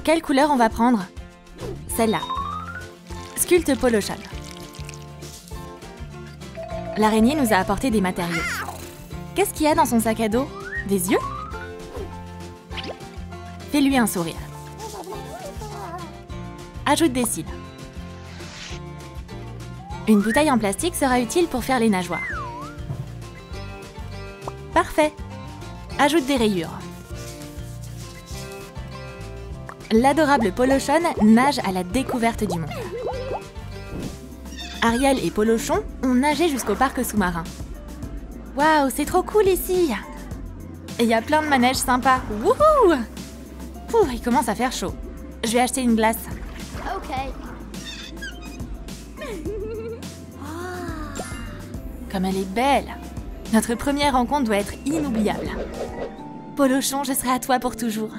Quelle couleur on va prendre? Celle-là. Sculpte Polochon. L'araignée nous a apporté des matériaux. Qu'est-ce qu'il y a dans son sac à dos? Des yeux? Fais-lui un sourire. Ajoute des cils. Une bouteille en plastique sera utile pour faire les nageoires. Parfait. Ajoute des rayures. L'adorable Polochon nage à la découverte du monde. Ariel et Polochon ont nagé jusqu'au parc sous-marin. Waouh, c'est trop cool ici! Et il y a plein de manèges sympas. Wouhou! Ouh, il commence à faire chaud. Je vais acheter une glace. Ok. Comme elle est belle! Notre première rencontre doit être inoubliable. Polochon, je serai à toi pour toujours.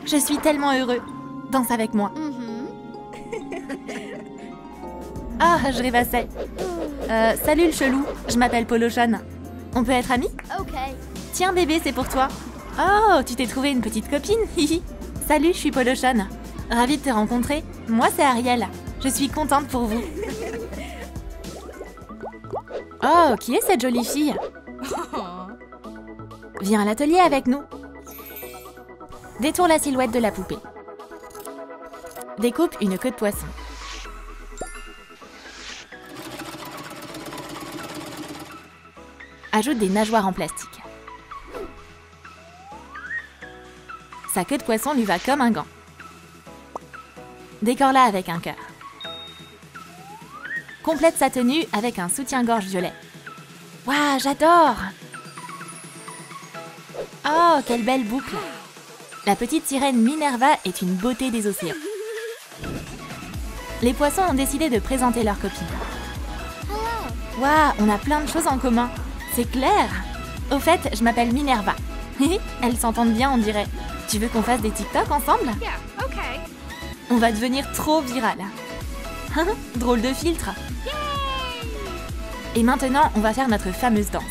Je suis tellement heureux. Danse avec moi. Ah, je rêvassais. Salut le chelou, je m'appelle Polochon. On peut être amis? Ok. Tiens bébé, c'est pour toi. Oh, tu t'es trouvé une petite copine? Hihi. Salut, je suis Polochon. Ravie de te rencontrer. Moi, c'est Ariel. Je suis contente pour vous. Oh, qui est cette jolie fille? Viens à l'atelier avec nous. Détourne la silhouette de la poupée. Découpe une queue de poisson. Ajoute des nageoires en plastique. Sa queue de poisson lui va comme un gant. Décore-la avec un cœur. Complète sa tenue avec un soutien-gorge violet. Waouh, j'adore! Oh, quelle belle boucle! La petite sirène Minerva est une beauté des océans. Les poissons ont décidé de présenter leur copine. Waouh, on a plein de choses en commun. C'est clair! Au fait, je m'appelle Minerva. Elles s'entendent bien, on dirait. Tu veux qu'on fasse des TikTok ensemble? Yeah, ok. On va devenir trop viral. Drôle de filtre. Et maintenant, on va faire notre fameuse danse.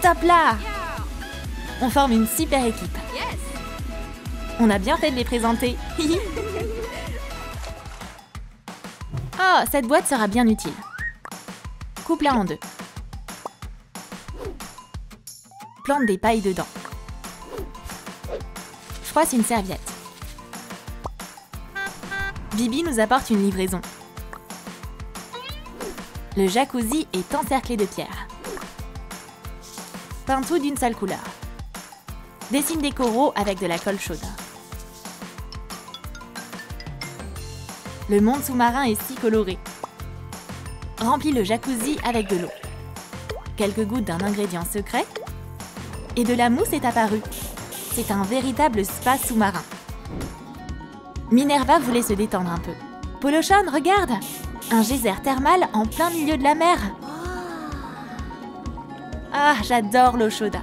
Top là! On forme une super équipe. Yes. On a bien fait de les présenter. Oh, cette boîte sera bien utile. Coupe-la en deux. Plante des pailles dedans. Froisse une serviette. Bibi nous apporte une livraison. Le jacuzzi est encerclé de pierres. Peins tout d'une seule couleur. Dessine des coraux avec de la colle chaude. Le monde sous-marin est si coloré. Remplis le jacuzzi avec de l'eau. Quelques gouttes d'un ingrédient secret. Et de la mousse est apparue. C'est un véritable spa sous-marin. Minerva voulait se détendre un peu. Polochon, regarde! Un geyser thermal en plein milieu de la mer. Ah, j'adore l'eau chaude.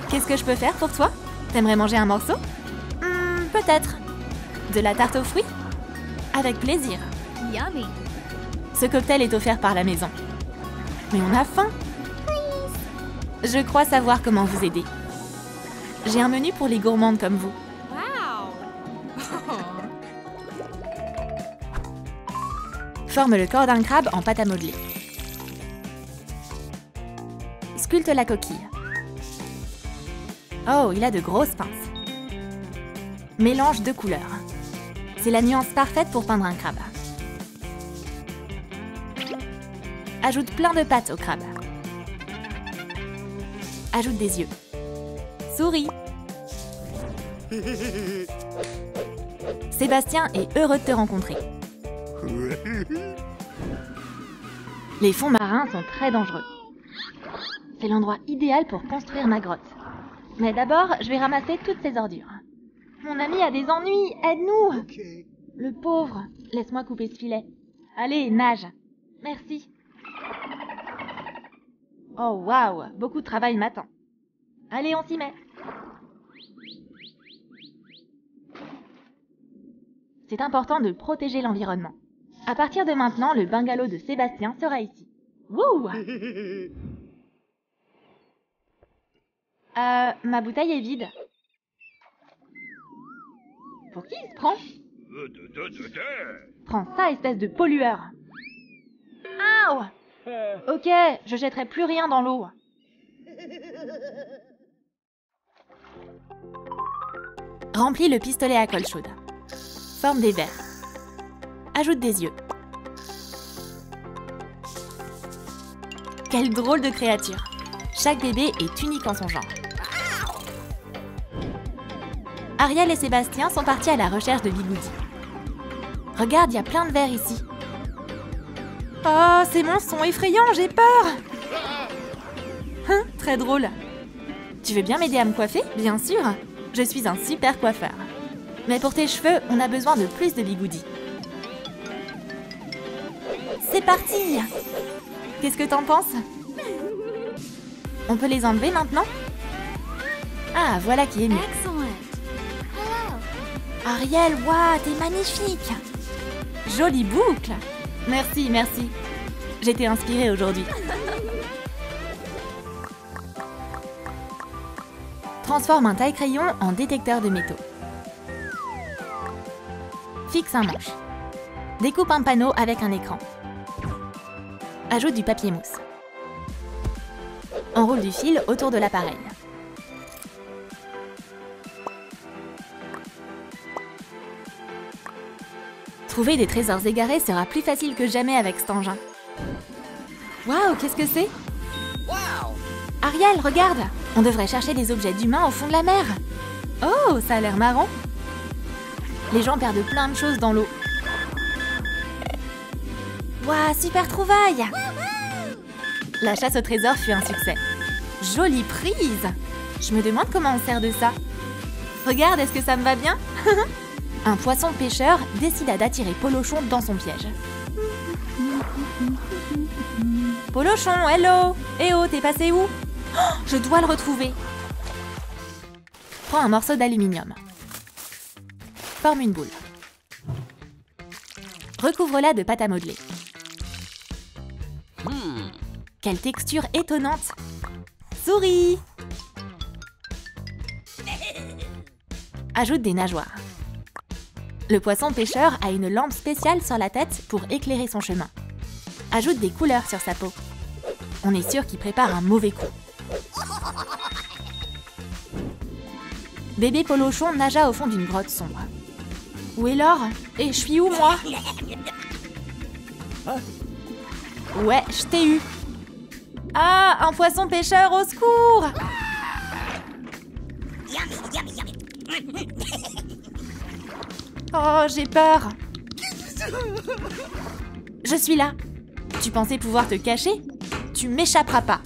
Qu'est-ce que je peux faire pour toi? T'aimerais manger un morceau? Peut-être. De la tarte aux fruits? Avec plaisir. Yummy. Ce cocktail est offert par la maison. Mais on a faim. Je crois savoir comment vous aider. J'ai un menu pour les gourmandes comme vous. Wow. Forme le corps d'un crabe en pâte à modeler. Sculpte la coquille. Oh, il a de grosses pinces. Mélange deux couleurs. C'est la nuance parfaite pour peindre un crabe. Ajoute plein de pâte au crabe. Ajoute des yeux. Souris. Sébastien est heureux de te rencontrer. Les fonds marins sont très dangereux. C'est l'endroit idéal pour construire ma grotte. Mais d'abord, je vais ramasser toutes ces ordures. Mon ami a des ennuis, aide-nous! Okay. Le pauvre, laisse-moi couper ce filet. Allez, nage. Merci. Oh waouh, beaucoup de travail m'attend. Allez, on s'y met. C'est important de protéger l'environnement. À partir de maintenant, le bungalow de Sébastien sera ici. Wouh! Ma bouteille est vide. Pour qui il se prend? Prends ça, espèce de pollueur. Aouh! Ok, je jetterai plus rien dans l'eau. Remplis le pistolet à colle chaude. Forme des verres. Ajoute des yeux. Quelle drôle de créature! Chaque bébé est unique en son genre. Ariel et Sébastien sont partis à la recherche de bigoudi. Regarde, il y a plein de verres ici. Oh, ces monstres sont effrayants, j'ai peur! Très drôle. Tu veux bien m'aider à me coiffer? Bien sûr, je suis un super coiffeur. Mais pour tes cheveux, on a besoin de plus de bigoudi. C'est parti! Qu'est-ce que t'en penses? On peut les enlever maintenant? Ah, voilà qui est mieux. Excellent. Hello. Ariel, waouh, t'es magnifique! Jolie boucle! Merci, merci. J'étais inspirée aujourd'hui. Transforme un taille-crayon en détecteur de métaux. Fixe un manche. Découpe un panneau avec un écran. Ajoute du papier mousse. Enroule du fil autour de l'appareil. Trouver des trésors égarés sera plus facile que jamais avec cet engin. Waouh, qu'est-ce que c'est? Ariel, regarde! On devrait chercher des objets d'humains au fond de la mer. Oh, ça a l'air marrant. Les gens perdent plein de choses dans l'eau. Waouh, super trouvaille! La chasse au trésor fut un succès. Jolie prise! Je me demande comment on sert de ça. Regarde, est-ce que ça me va bien? Un poisson pêcheur décida d'attirer Polochon dans son piège. Polochon, hello! Eh oh, t'es passé où? Oh, je dois le retrouver. Prends un morceau d'aluminium. Forme une boule. Recouvre-la de pâte à modeler. Quelle texture étonnante! Souris! Ajoute des nageoires. Le poisson pêcheur a une lampe spéciale sur la tête pour éclairer son chemin. Ajoute des couleurs sur sa peau. On est sûr qu'il prépare un mauvais coup. Bébé Polochon nagea au fond d'une grotte sombre. Où est l'or? Et je suis où, moi? Ouais, je t'ai eu. Ah, un poisson pêcheur, au secours! Oh, j'ai peur. Je suis là. Tu pensais pouvoir te cacher? Tu m'échapperas pas.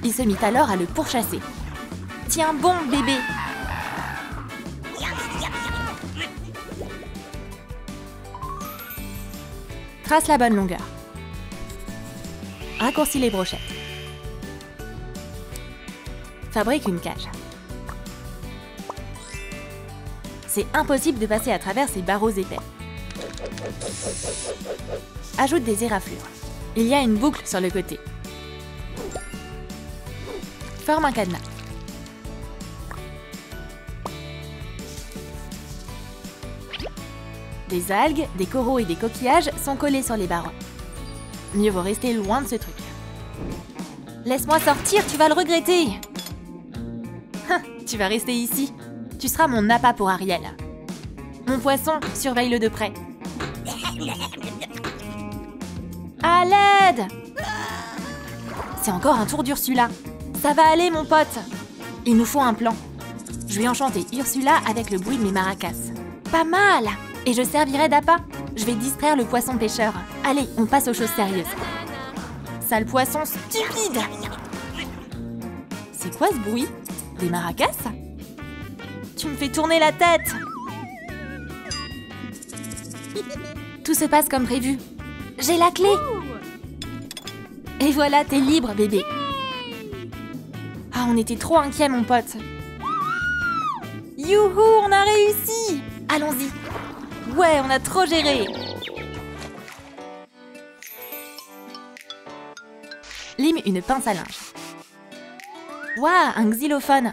Il se mit alors à le pourchasser. Tiens bon, bébé. Trace la bonne longueur. Raccourcis les brochettes. Fabrique une cage. C'est impossible de passer à travers ces barreaux épais. Ajoute des éraflures. Il y a une boucle sur le côté. Forme un cadenas. Des algues, des coraux et des coquillages sont collés sur les barreaux. Mieux vaut rester loin de ce truc. Laisse-moi sortir, tu vas le regretter. Tu vas rester ici. Tu seras mon appât pour Ariel. Mon poisson, surveille-le de près. À l'aide! C'est encore un tour d'Ursula. Ça va aller, mon pote. Il nous faut un plan. Je vais enchanter Ursula avec le bruit de mes maracas. Pas mal! Et je servirai d'appât. Je vais distraire le poisson pêcheur. Allez, on passe aux choses sérieuses. Sale poisson stupide! C'est quoi ce bruit? Des maracas? Tu me fais tourner la tête! Tout se passe comme prévu. J'ai la clé! Et voilà, t'es libre, bébé. Ah, on était trop inquiets, mon pote. Youhou, on a réussi! Allons-y! Ouais, on a trop géré! Lime une pince à linge. Waouh, un xylophone!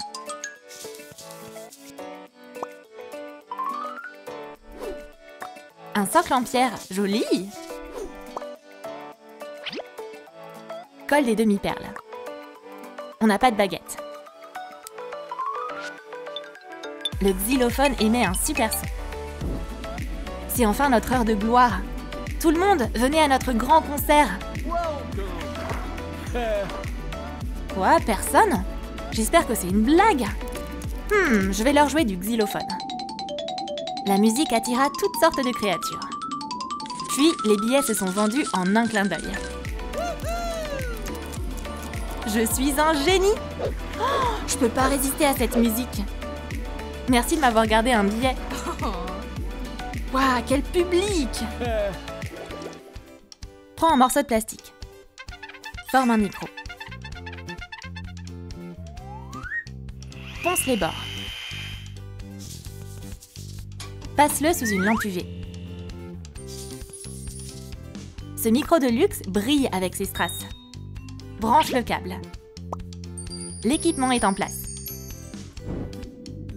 Un socle en pierre, joli! Colle des demi-perles. On n'a pas de baguette. Le xylophone émet un super son. C'est enfin notre heure de gloire. Tout le monde, venez à notre grand concert. Quoi, personne? J'espère que c'est une blague. Je vais leur jouer du xylophone. La musique attira toutes sortes de créatures. Puis, les billets se sont vendus en un clin d'œil. Je suis un génie! Oh, je peux pas résister à cette musique. Merci de m'avoir gardé un billet. Waouh, quel public! Prends un morceau de plastique. Forme un micro. Ponce les bords. Passe-le sous une lampe UV. Ce micro de luxe brille avec ses strass. Branche le câble. L'équipement est en place.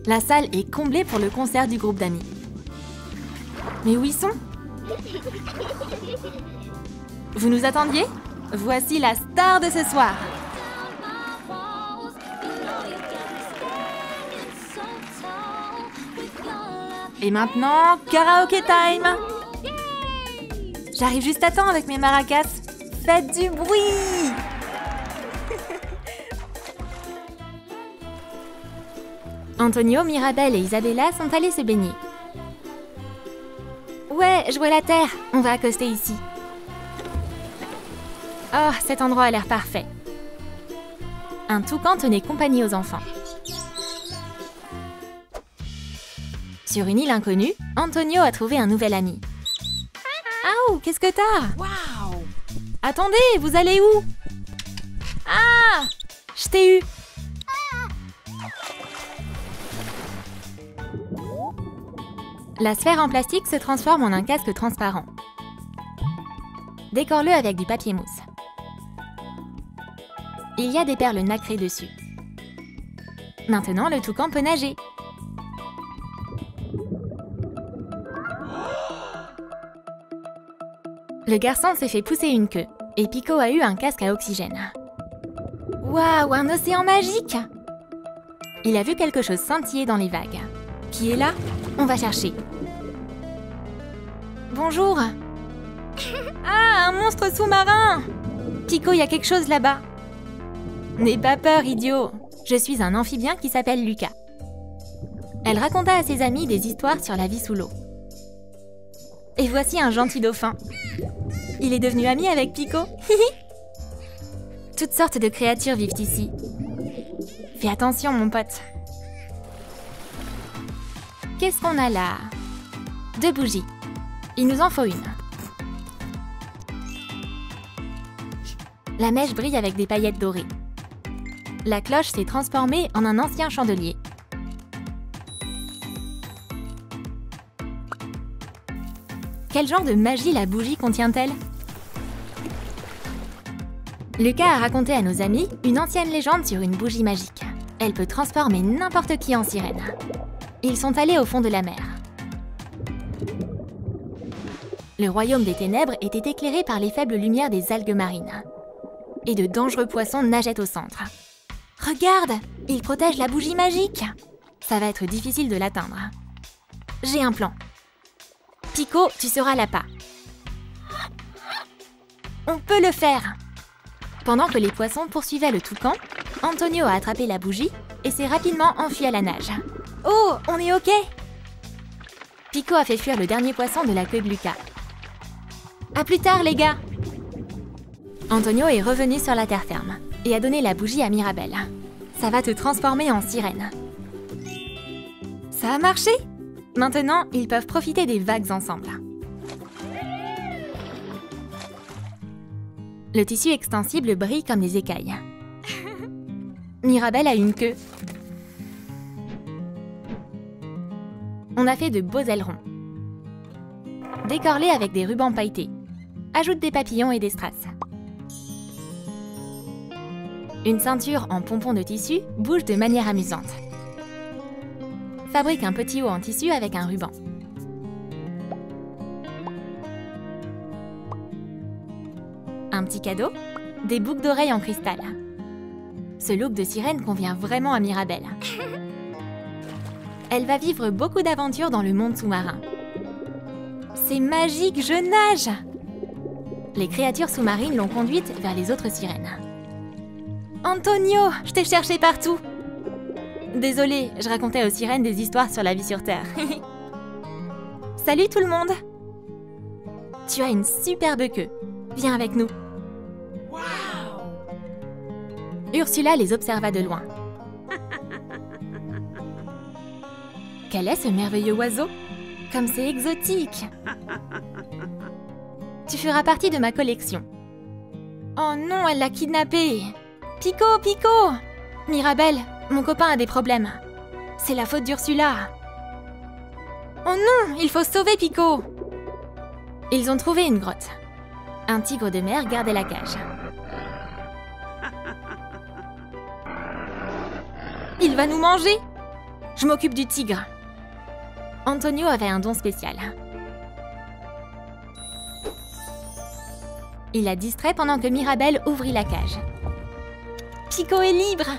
La salle est comblée pour le concert du groupe d'amis. Mais où ils sont? Vous nous attendiez? Voici la star de ce soir. Et maintenant, karaoké time! J'arrive juste à temps avec mes maracas. Faites du bruit! Antonio, Mirabel et Isabella sont allés se baigner. Ouais, je vois la terre. On va accoster ici. Oh, cet endroit a l'air parfait. Un toucan tenait compagnie aux enfants. Sur une île inconnue, Antonio a trouvé un nouvel ami. Ah, qu'est-ce que t'as? Wow! Attendez, vous allez où? Ah! Je t'ai eu! La sphère en plastique se transforme en un casque transparent. Décore-le avec du papier mousse. Il y a des perles nacrées dessus. Maintenant, le toucan peut nager. Le garçon s'est fait pousser une queue et Pico a eu un casque à oxygène. Waouh, un océan magique! Il a vu quelque chose scintiller dans les vagues. Qui est là? On va chercher. Bonjour! Ah, un monstre sous-marin! Pico, il y a quelque chose là-bas. N'aie pas peur, idiot! Je suis un amphibien qui s'appelle Lucas. Elle raconta à ses amis des histoires sur la vie sous l'eau. Et voici un gentil dauphin. Il est devenu ami avec Pico. Toutes sortes de créatures vivent ici. Fais attention, mon pote. Qu'est-ce qu'on a là? 2 bougies. Il nous en faut une. La mèche brille avec des paillettes dorées. La cloche s'est transformée en un ancien chandelier. Quel genre de magie la bougie contient-elle? Lucas a raconté à nos amis une ancienne légende sur une bougie magique. Elle peut transformer n'importe qui en sirène. Ils sont allés au fond de la mer. Le royaume des ténèbres était éclairé par les faibles lumières des algues marines. Et de dangereux poissons nageaient au centre. Regarde! Il protège la bougie magique! Ça va être difficile de l'atteindre. J'ai un plan. Pico, tu seras l'appât. On peut le faire! Pendant que les poissons poursuivaient le toucan, Antonio a attrapé la bougie et s'est rapidement enfui à la nage. Oh, on est OK! Pico a fait fuir le dernier poisson de la queue de Lucas. À plus tard, les gars! Antonio est revenu sur la terre ferme et a donné la bougie à Mirabel. Ça va te transformer en sirène. Ça a marché! Maintenant, ils peuvent profiter des vagues ensemble. Le tissu extensible brille comme des écailles. Mirabel a une queue. On a fait de beaux ailerons. Décore-les avec des rubans pailletés. Ajoute des papillons et des strass. Une ceinture en pompons de tissu bouge de manière amusante. Fabrique un petit haut en tissu avec un ruban. Un petit cadeau, des boucles d'oreilles en cristal. Ce look de sirène convient vraiment à Mirabelle. Elle va vivre beaucoup d'aventures dans le monde sous-marin. C'est magique, je nage! Les créatures sous-marines l'ont conduite vers les autres sirènes. Antonio, je t'ai cherché partout! Désolée, je racontais aux sirènes des histoires sur la vie sur Terre. Salut tout le monde! Tu as une superbe queue. Viens avec nous. Ursula les observa de loin. Quel est ce merveilleux oiseau? Comme c'est exotique! Tu feras partie de ma collection. Oh non, elle l'a kidnappé! Pico, Pico! Mirabelle, mon copain a des problèmes. C'est la faute d'Ursula. Oh non, il faut sauver Pico! Ils ont trouvé une grotte. Un tigre de mer gardait la cage. Il va nous manger! Je m'occupe du tigre. Antonio avait un don spécial. Il l'a distrait pendant que Mirabelle ouvrit la cage. Pico est libre!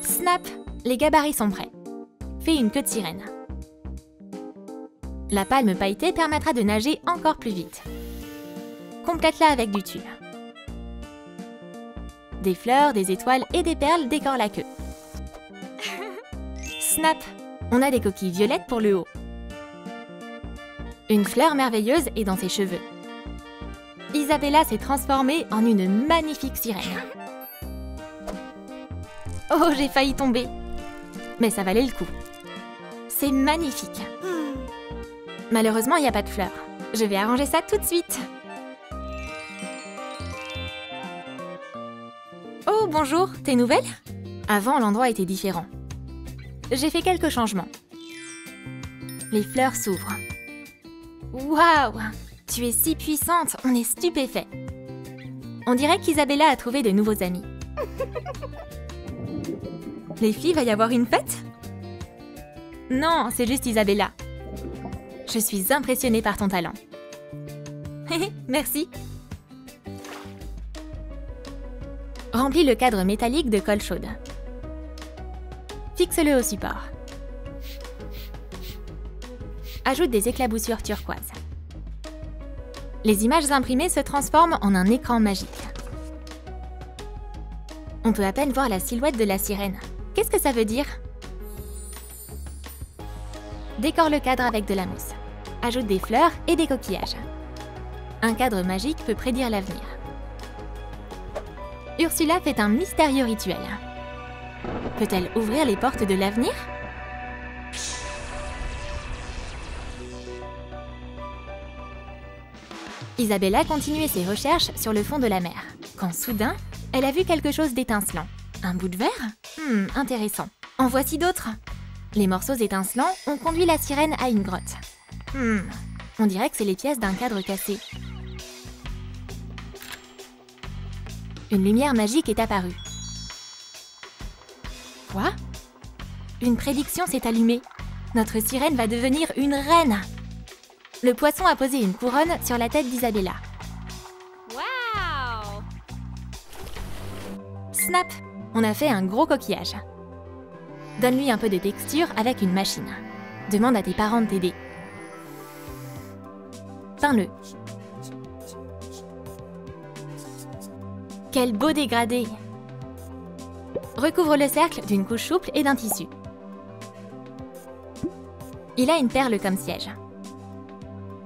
Snap! Les gabarits sont prêts. Fais une queue de sirène. La palme pailletée permettra de nager encore plus vite. Complète-la avec du tulle. Des fleurs, des étoiles et des perles décorent la queue. Snap! On a des coquilles violettes pour le haut. Une fleur merveilleuse est dans ses cheveux. Isabella s'est transformée en une magnifique sirène. Oh, j'ai failli tomber. Mais ça valait le coup. C'est magnifique. Malheureusement, il n'y a pas de fleurs. Je vais arranger ça tout de suite. Oh, bonjour, t'es nouvelle? Avant, l'endroit était différent. J'ai fait quelques changements. Les fleurs s'ouvrent. Waouh! Tu es si puissante, on est stupéfait. On dirait qu'Isabella a trouvé de nouveaux amis. Les filles, va y avoir une fête? Non, c'est juste Isabella. Je suis impressionnée par ton talent. Merci. Remplis le cadre métallique de colle chaude. Fixe-le au support. Ajoute des éclaboussures turquoises. Les images imprimées se transforment en un écran magique. On peut à peine voir la silhouette de la sirène. Qu'est-ce que ça veut dire? Décore le cadre avec de la mousse. Ajoute des fleurs et des coquillages. Un cadre magique peut prédire l'avenir. Ursula fait un mystérieux rituel. Peut-elle ouvrir les portes de l'avenir? Isabella continuait ses recherches sur le fond de la mer, quand soudain, elle a vu quelque chose d'étincelant. Un bout de verre? Intéressant. En voici d'autres. Les morceaux étincelants ont conduit la sirène à une grotte. On dirait que c'est les pièces d'un cadre cassé. Une lumière magique est apparue. Quoi? Une prédiction s'est allumée. Notre sirène va devenir une reine. Le poisson a posé une couronne sur la tête d'Isabella. Wow! Snap! On a fait un gros coquillage. Donne-lui un peu de texture avec une machine. Demande à tes parents de t'aider. Peins-le. Quel beau dégradé! Recouvre le cercle d'une couche souple et d'un tissu. Il a une perle comme siège.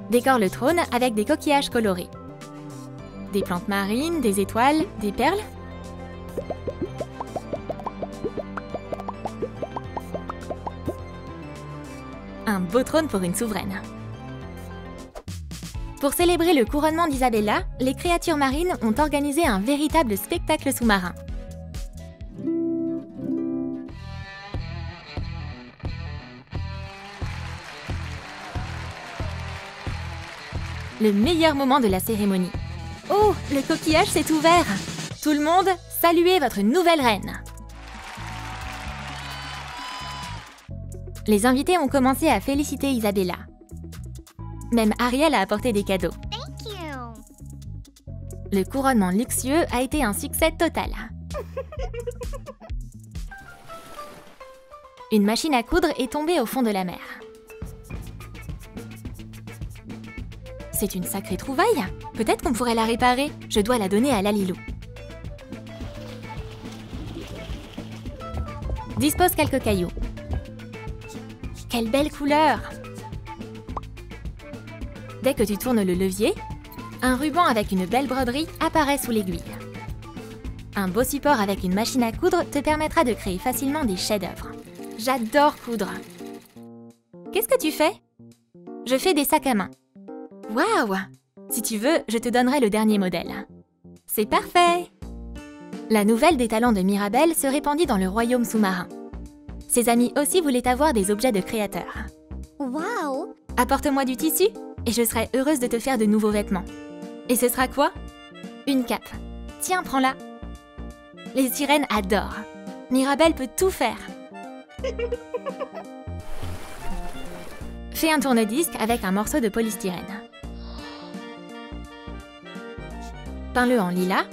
Décore le trône avec des coquillages colorés. Des plantes marines, des étoiles, des perles. Un beau trône pour une souveraine. Pour célébrer le couronnement d'Isabella, les créatures marines ont organisé un véritable spectacle sous-marin. Le meilleur moment de la cérémonie. Oh, le coquillage s'est ouvert! Tout le monde, saluez votre nouvelle reine! Les invités ont commencé à féliciter Isabella. Même Ariel a apporté des cadeaux. Thank you. Le couronnement luxueux a été un succès total. Une machine à coudre est tombée au fond de la mer. C'est une sacrée trouvaille. Peut-être qu'on pourrait la réparer. Je dois la donner à Lalilou. Dispose quelques cailloux. Quelle belle couleur! Dès que tu tournes le levier, un ruban avec une belle broderie apparaît sous l'aiguille. Un beau support avec une machine à coudre te permettra de créer facilement des chefs-d'œuvre. J'adore coudre. Qu'est-ce que tu fais? Je fais des sacs à main. Waouh! Si tu veux, je te donnerai le dernier modèle. C'est parfait! La nouvelle des talents de Mirabelle se répandit dans le royaume sous-marin. Ses amis aussi voulaient avoir des objets de créateurs. Wow. Apporte-moi du tissu et je serai heureuse de te faire de nouveaux vêtements. Et ce sera quoi? Une cape. Tiens, prends-la. Les sirènes adorent. Mirabelle peut tout faire. Fais un tourne-disque avec un morceau de polystyrène. Peins-le en lilas.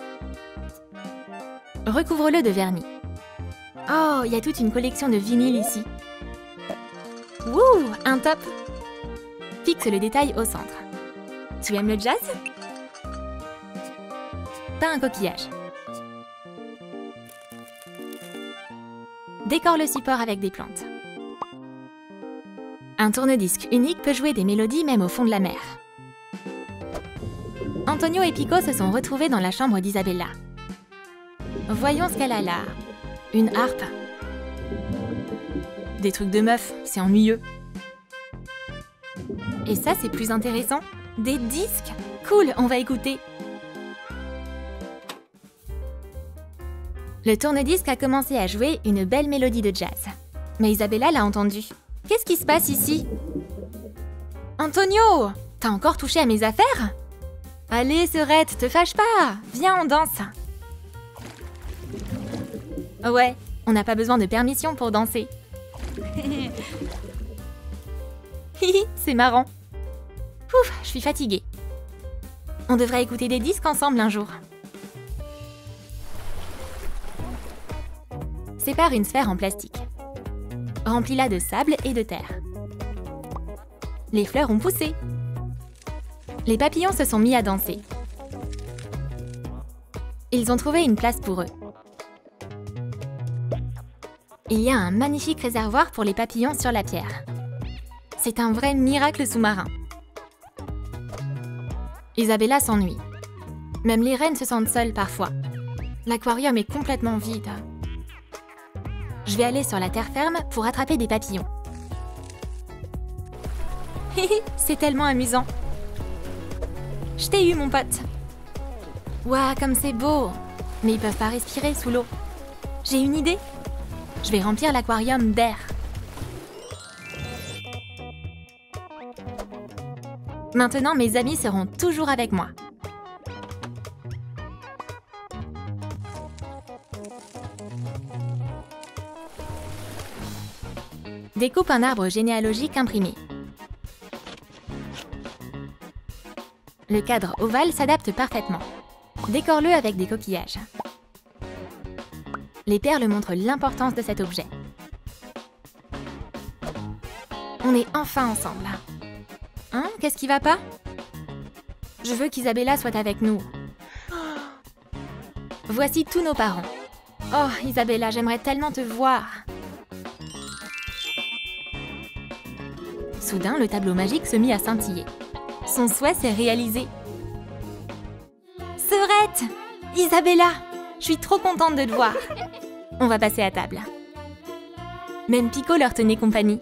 Recouvre-le de vernis. Oh, il y a toute une collection de vinyles ici. Wouh, un top! Fixe le détail au centre. Tu aimes le jazz? Peins un coquillage. Décore le support avec des plantes. Un tourne-disque unique peut jouer des mélodies même au fond de la mer. Antonio et Pico se sont retrouvés dans la chambre d'Isabella. Voyons ce qu'elle a là. Une harpe. Des trucs de meuf, c'est ennuyeux. Et ça, c'est plus intéressant. Des disques. Cool, on va écouter. Le tourne-disque a commencé à jouer une belle mélodie de jazz. Mais Isabella l'a entendu. Qu'est-ce qui se passe ici? Antonio! T'as encore touché à mes affaires? Allez, Serette, te fâche pas! Viens, on danse! Ouais, on n'a pas besoin de permission pour danser. Hihi, c'est marrant. Ouf, je suis fatiguée. On devrait écouter des disques ensemble un jour. Sépare une sphère en plastique. Remplis-la de sable et de terre. Les fleurs ont poussé. Les papillons se sont mis à danser. Ils ont trouvé une place pour eux. Il y a un magnifique réservoir pour les papillons sur la pierre. C'est un vrai miracle sous-marin. Isabella s'ennuie. Même les reines se sentent seules parfois. L'aquarium est complètement vide. Je vais aller sur la terre ferme pour attraper des papillons. C'est tellement amusant. Je t'ai eu, mon pote. Ouah, comme c'est beau. Mais ils peuvent pas respirer sous l'eau. J'ai une idée. Je vais remplir l'aquarium d'air. Maintenant, mes amis seront toujours avec moi. Découpe un arbre généalogique imprimé. Le cadre ovale s'adapte parfaitement. Décore-le avec des coquillages. Les perles montrent l'importance de cet objet. On est enfin ensemble. Hein? Qu'est-ce qui va pas? Je veux qu'Isabella soit avec nous. Voici tous nos parents. Oh, Isabella, j'aimerais tellement te voir. Soudain, le tableau magique se mit à scintiller. Son souhait s'est réalisé. Serette! Isabella! Je suis trop contente de te voir. On va passer à table. Même Pico leur tenait compagnie.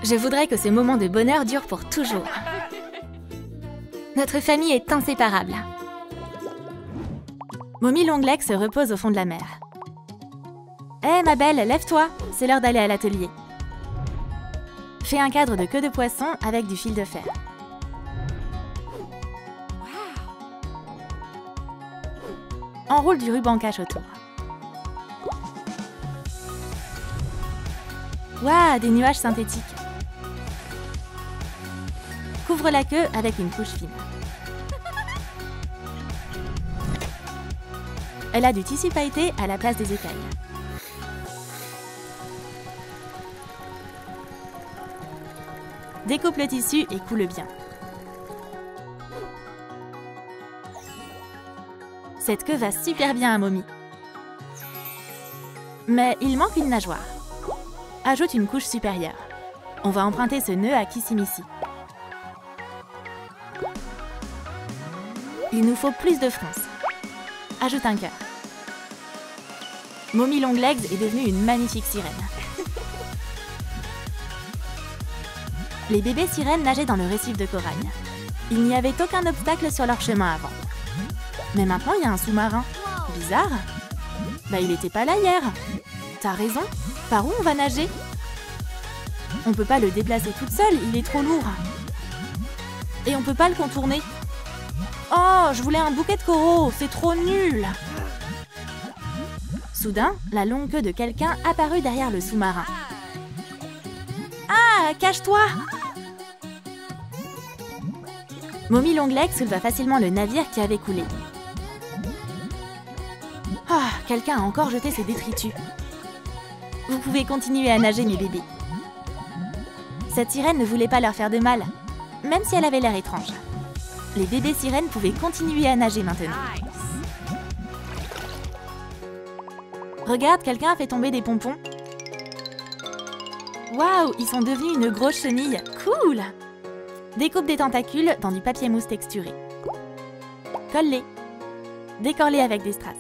Je voudrais que ce moment de bonheur dure pour toujours. Notre famille est inséparable. Mommy Longlegs se repose au fond de la mer. Hé, ma belle, lève-toi, c'est l'heure d'aller à l'atelier. Fais un cadre de queue de poisson avec du fil de fer. Enroule du ruban cache autour. Waouh, des nuages synthétiques. Couvre la queue avec une couche fine. Elle a du tissu pailleté à la place des écailles. Découpe le tissu et coule bien. Cette queue va super bien à Mommy. Mais il manque une nageoire. Ajoute une couche supérieure. On va emprunter ce nœud à Kissimisi. Il nous faut plus de fronces. Ajoute un cœur. Mommy Longlegs est devenue une magnifique sirène. Les bébés sirènes nageaient dans le récif de corail. Il n'y avait aucun obstacle sur leur chemin avant. Mais maintenant, il y a un sous-marin. Bizarre. Bah, il n'était pas là hier. T'as raison. Par où on va nager? On peut pas le déplacer toute seule, il est trop lourd. Et on peut pas le contourner. Oh, je voulais un bouquet de coraux, c'est trop nul. Soudain, la longue queue de quelqu'un apparut derrière le sous-marin. Ah, cache-toi! Mommy Longlegs souleva facilement le navire qui avait coulé. Ah, quelqu'un a encore jeté ses détritus. Vous pouvez continuer à nager, mes bébés. Cette sirène ne voulait pas leur faire de mal, même si elle avait l'air étrange. Les bébés sirènes pouvaient continuer à nager maintenant. Regarde, quelqu'un a fait tomber des pompons. Waouh, ils sont devenus une grosse chenille. Cool! Découpe des tentacules dans du papier mousse texturé. Colle-les. Décore-les avec des strass.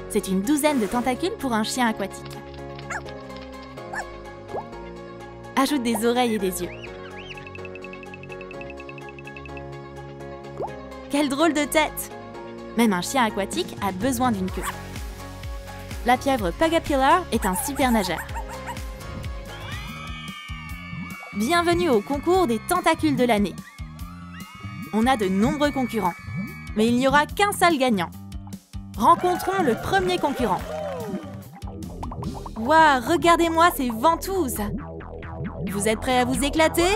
C'est une douzaine de tentacules pour un chien aquatique. Ajoute des oreilles et des yeux. Quelle drôle de tête! Même un chien aquatique a besoin d'une queue. La pieuvre Pugapillar est un super nageur. Bienvenue au concours des tentacules de l'année. On a de nombreux concurrents, mais il n'y aura qu'un seul gagnant. Rencontrons le premier concurrent. Waouh, regardez-moi ces ventouses! Vous êtes prêts à vous éclater?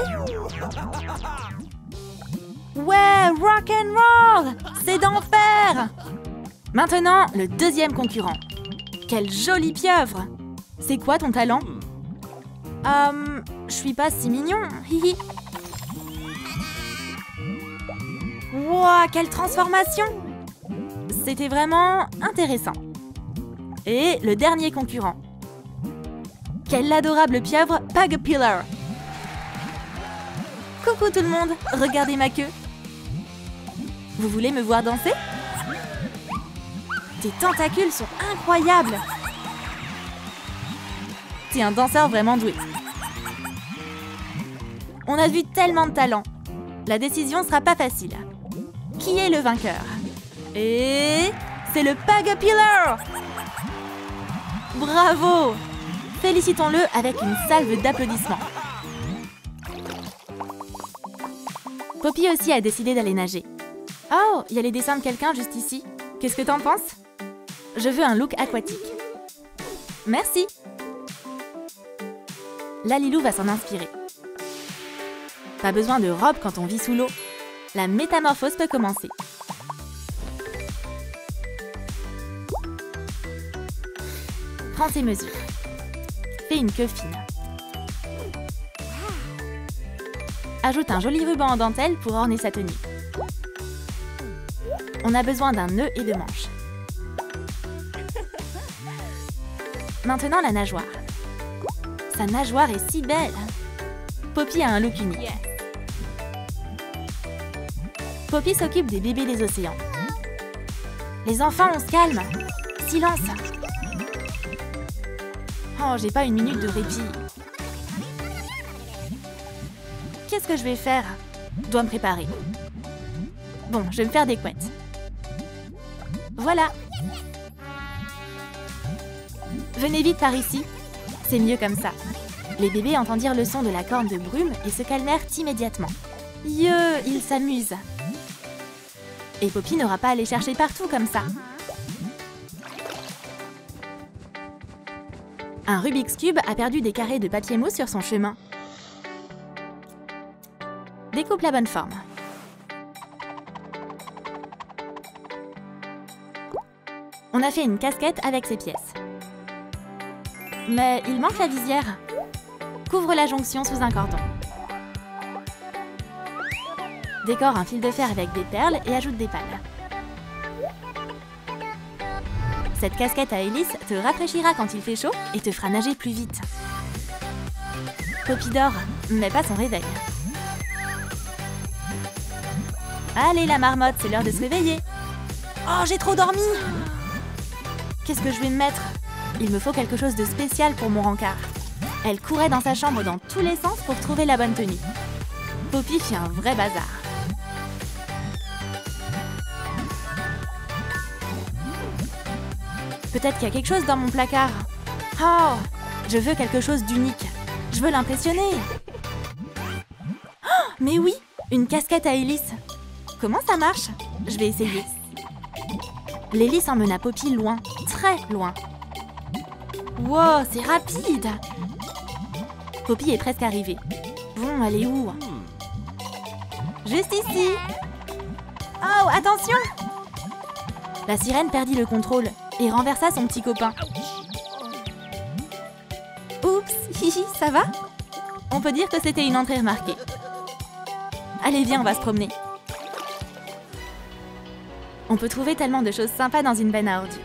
Ouais, rock and roll! C'est d'enfer! Maintenant, le deuxième concurrent. Quelle jolie pieuvre! C'est quoi ton talent? Je suis pas si mignon, hihi. Wow, quelle transformation! C'était vraiment intéressant. Et le dernier concurrent. Quelle adorable pieuvre Pugapillar! Coucou tout le monde, regardez ma queue. Vous voulez me voir danser? Tes tentacules sont incroyables! T'es un danseur vraiment doué. On a vu tellement de talent. La décision sera pas facile. Qui est le vainqueur? Et c'est le Pugapillar! Bravo! Félicitons-le avec une salve d'applaudissements. Poppy aussi a décidé d'aller nager. Oh, il y a les dessins de quelqu'un juste ici. Qu'est-ce que t'en penses? Je veux un look aquatique. Merci! Lalilou va s'en inspirer. Pas besoin de robe quand on vit sous l'eau. La métamorphose peut commencer. Prends tes mesures. Fais une queue fine. Ajoute un joli ruban en dentelle pour orner sa tenue. On a besoin d'un nœud et de manches. Maintenant la nageoire. Sa nageoire est si belle. Poppy a un look unique. Poppy s'occupe des bébés des océans. Les enfants, on se calme. Silence. Oh, j'ai pas une minute de répit. Qu'est-ce que je vais faire? Je dois me préparer. Bon, je vais me faire des couettes. Voilà. Venez vite par ici. C'est mieux comme ça. Les bébés entendirent le son de la corne de brume et se calmèrent immédiatement. Ils s'amusent. Et Poppy n'aura pas à les chercher partout comme ça. Un Rubik's Cube a perdu des carrés de papier mousse sur son chemin. Découpe la bonne forme. On a fait une casquette avec ces pièces. Mais il manque la visière. Couvre la jonction sous un cordon. Décore un fil de fer avec des perles et ajoute des pales. Cette casquette à hélice te rafraîchira quand il fait chaud et te fera nager plus vite. Poppy dort, mais pas son réveil. Allez la marmotte, c'est l'heure de se réveiller. Oh, j'ai trop dormi! Qu'est-ce que je vais me mettre? Il me faut quelque chose de spécial pour mon rencard. Elle courait dans sa chambre dans tous les sens pour trouver la bonne tenue. Poppy fit un vrai bazar. Peut-être qu'il y a quelque chose dans mon placard. Oh, je veux quelque chose d'unique. Je veux l'impressionner. Oh, mais oui, une casquette à hélice. Comment ça marche? Je vais essayer. L'hélice emmena Poppy loin, très loin. Wow, c'est rapide! Poppy est presque arrivée. Bon, elle est où? Juste ici! Oh, attention! La sirène perdit le contrôle et renversa son petit copain. Oups, hihi, ça va? On peut dire que c'était une entrée remarquée. Allez, viens, on va se promener. On peut trouver tellement de choses sympas dans une benne à ordures.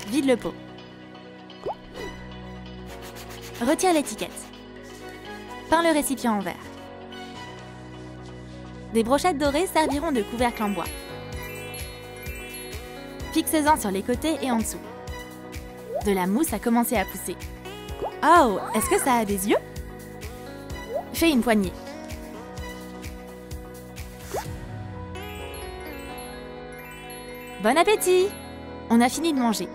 Vide le pot. Retire l'étiquette. Peins le récipient en verre. Des brochettes dorées serviront de couvercle en bois. Fixe-en sur les côtés et en dessous. De la mousse a commencé à pousser. Oh, est-ce que ça a des yeux? Fais une poignée. Bon appétit! On a fini de manger.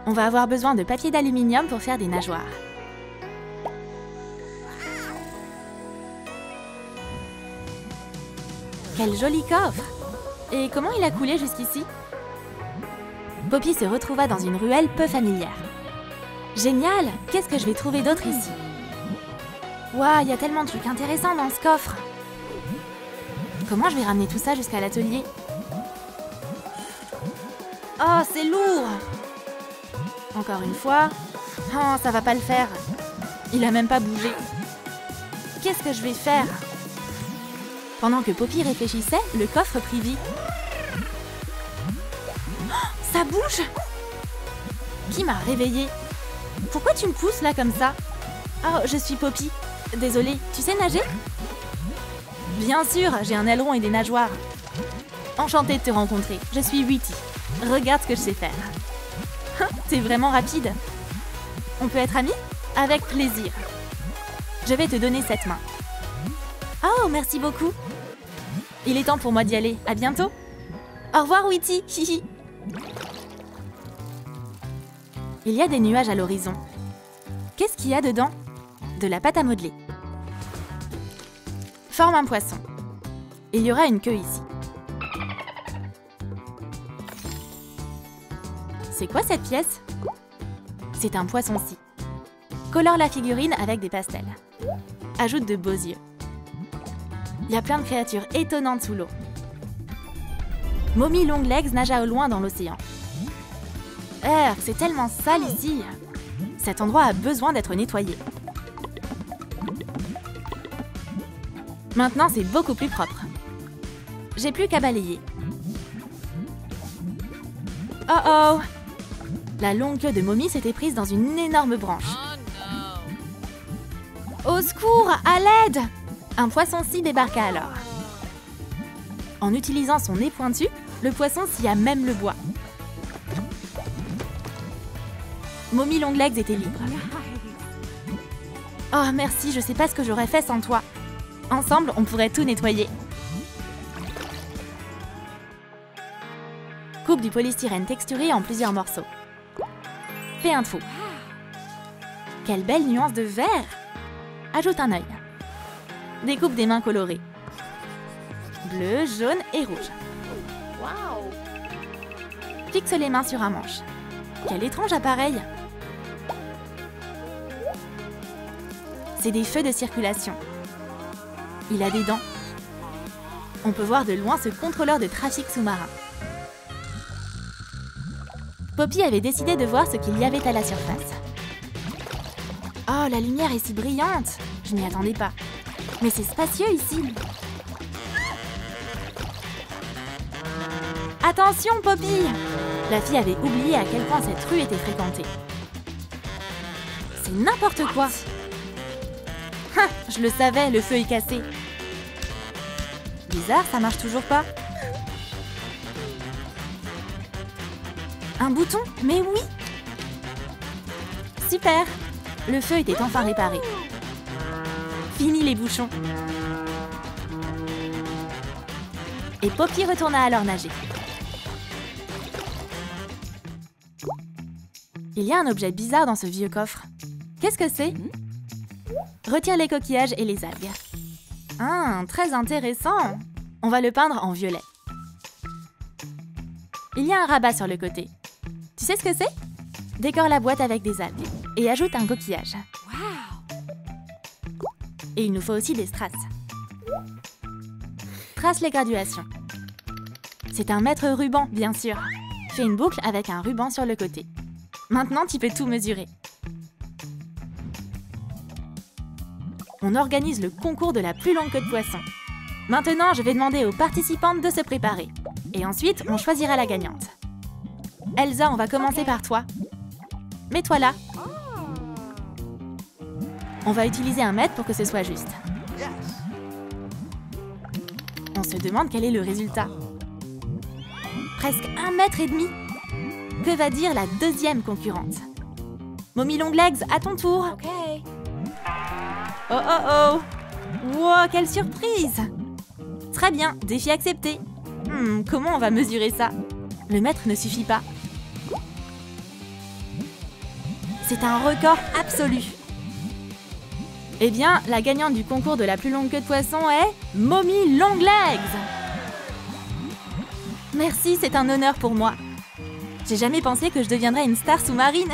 On va avoir besoin de papier d'aluminium pour faire des nageoires. Quel joli coffre! Et comment il a coulé jusqu'ici? Poppy se retrouva dans une ruelle peu familière. Génial! Qu'est-ce que je vais trouver d'autre ici? Waouh, il y a tellement de trucs intéressants dans ce coffre! Comment je vais ramener tout ça jusqu'à l'atelier? Oh, c'est lourd! Encore une fois. Oh, ça va pas le faire. Il a même pas bougé. Qu'est-ce que je vais faire? Pendant que Poppy réfléchissait, le coffre prit vie. Oh, ça bouge! Qui m'a réveillée? Pourquoi tu me pousses là comme ça? Oh, je suis Poppy. Désolée, tu sais nager? Bien sûr, j'ai un aileron et des nageoires. Enchantée de te rencontrer, je suis Whitty. Regarde ce que je sais faire. T'es vraiment rapide. On peut être amis? Avec plaisir. Je vais te donner cette main. Oh, merci beaucoup. Il est temps pour moi d'y aller. À bientôt. Au revoir, Whitty. Hihi. Il y a des nuages à l'horizon. Qu'est-ce qu'il y a dedans? De la pâte à modeler. Forme un poisson. Il y aura une queue ici. C'est quoi cette pièce? C'est un poisson-ci. Colore la figurine avec des pastels. Ajoute de beaux yeux. Il y a plein de créatures étonnantes sous l'eau. Mommy Longlegs nagea au loin dans l'océan. C'est tellement sale ici. Cet endroit a besoin d'être nettoyé. Maintenant, c'est beaucoup plus propre. J'ai plus qu'à balayer. Oh oh! La longue queue de Mommy s'était prise dans une énorme branche. Au secours! À l'aide! Un poisson-ci débarqua alors. En utilisant son nez pointu, le poisson scia même le bois. Mommy Longlegs était libre. Oh merci, je sais pas ce que j'aurais fait sans toi. Ensemble, on pourrait tout nettoyer. Coupe du polystyrène texturé en plusieurs morceaux. Fais un trou. Quelle belle nuance de vert! Ajoute un œil. Découpe des mains colorées. Bleu, jaune et rouge. Wow! Fixe les mains sur un manche. Quel étrange appareil! C'est des feux de circulation. Il a des dents. On peut voir de loin ce contrôleur de trafic sous-marin. Poppy avait décidé de voir ce qu'il y avait à la surface. Oh, la lumière est si brillante! Je n'y attendais pas. Mais c'est spacieux ici! Attention, Poppy! La fille avait oublié à quel point cette rue était fréquentée. C'est n'importe quoi! Ah, je le savais, le feu est cassé. Bizarre, ça marche toujours pas. Un bouton? Mais oui! Super! Le feu était enfin réparé. Fini les bouchons. Et Poppy retourna alors nager. Il y a un objet bizarre dans ce vieux coffre. Qu'est-ce que c'est? Retire les coquillages et les algues. Ah, très intéressant! On va le peindre en violet. Il y a un rabat sur le côté. Tu sais ce que c'est? Décore la boîte avec des algues et ajoute un coquillage. Et il nous faut aussi des strass. Trace les graduations. C'est un mètre ruban, bien sûr. Fais une boucle avec un ruban sur le côté. Maintenant, tu peux tout mesurer. On organise le concours de la plus longue queue de poisson. Maintenant, je vais demander aux participantes de se préparer. Et ensuite, on choisira la gagnante. Elsa, on va commencer par toi. Mets-toi là. On va utiliser un mètre pour que ce soit juste. On se demande quel est le résultat. Presque 1,5 mètre. Que va dire la deuxième concurrente? Mommy Longlegs, à ton tour. Oh oh oh! Wow, quelle surprise! Très bien, défi accepté. Comment on va mesurer ça? Le mètre ne suffit pas. C'est un record absolu. Eh bien, la gagnante du concours de la plus longue queue de poisson est Mommy Longlegs. Merci, c'est un honneur pour moi. J'ai jamais pensé que je deviendrais une star sous-marine.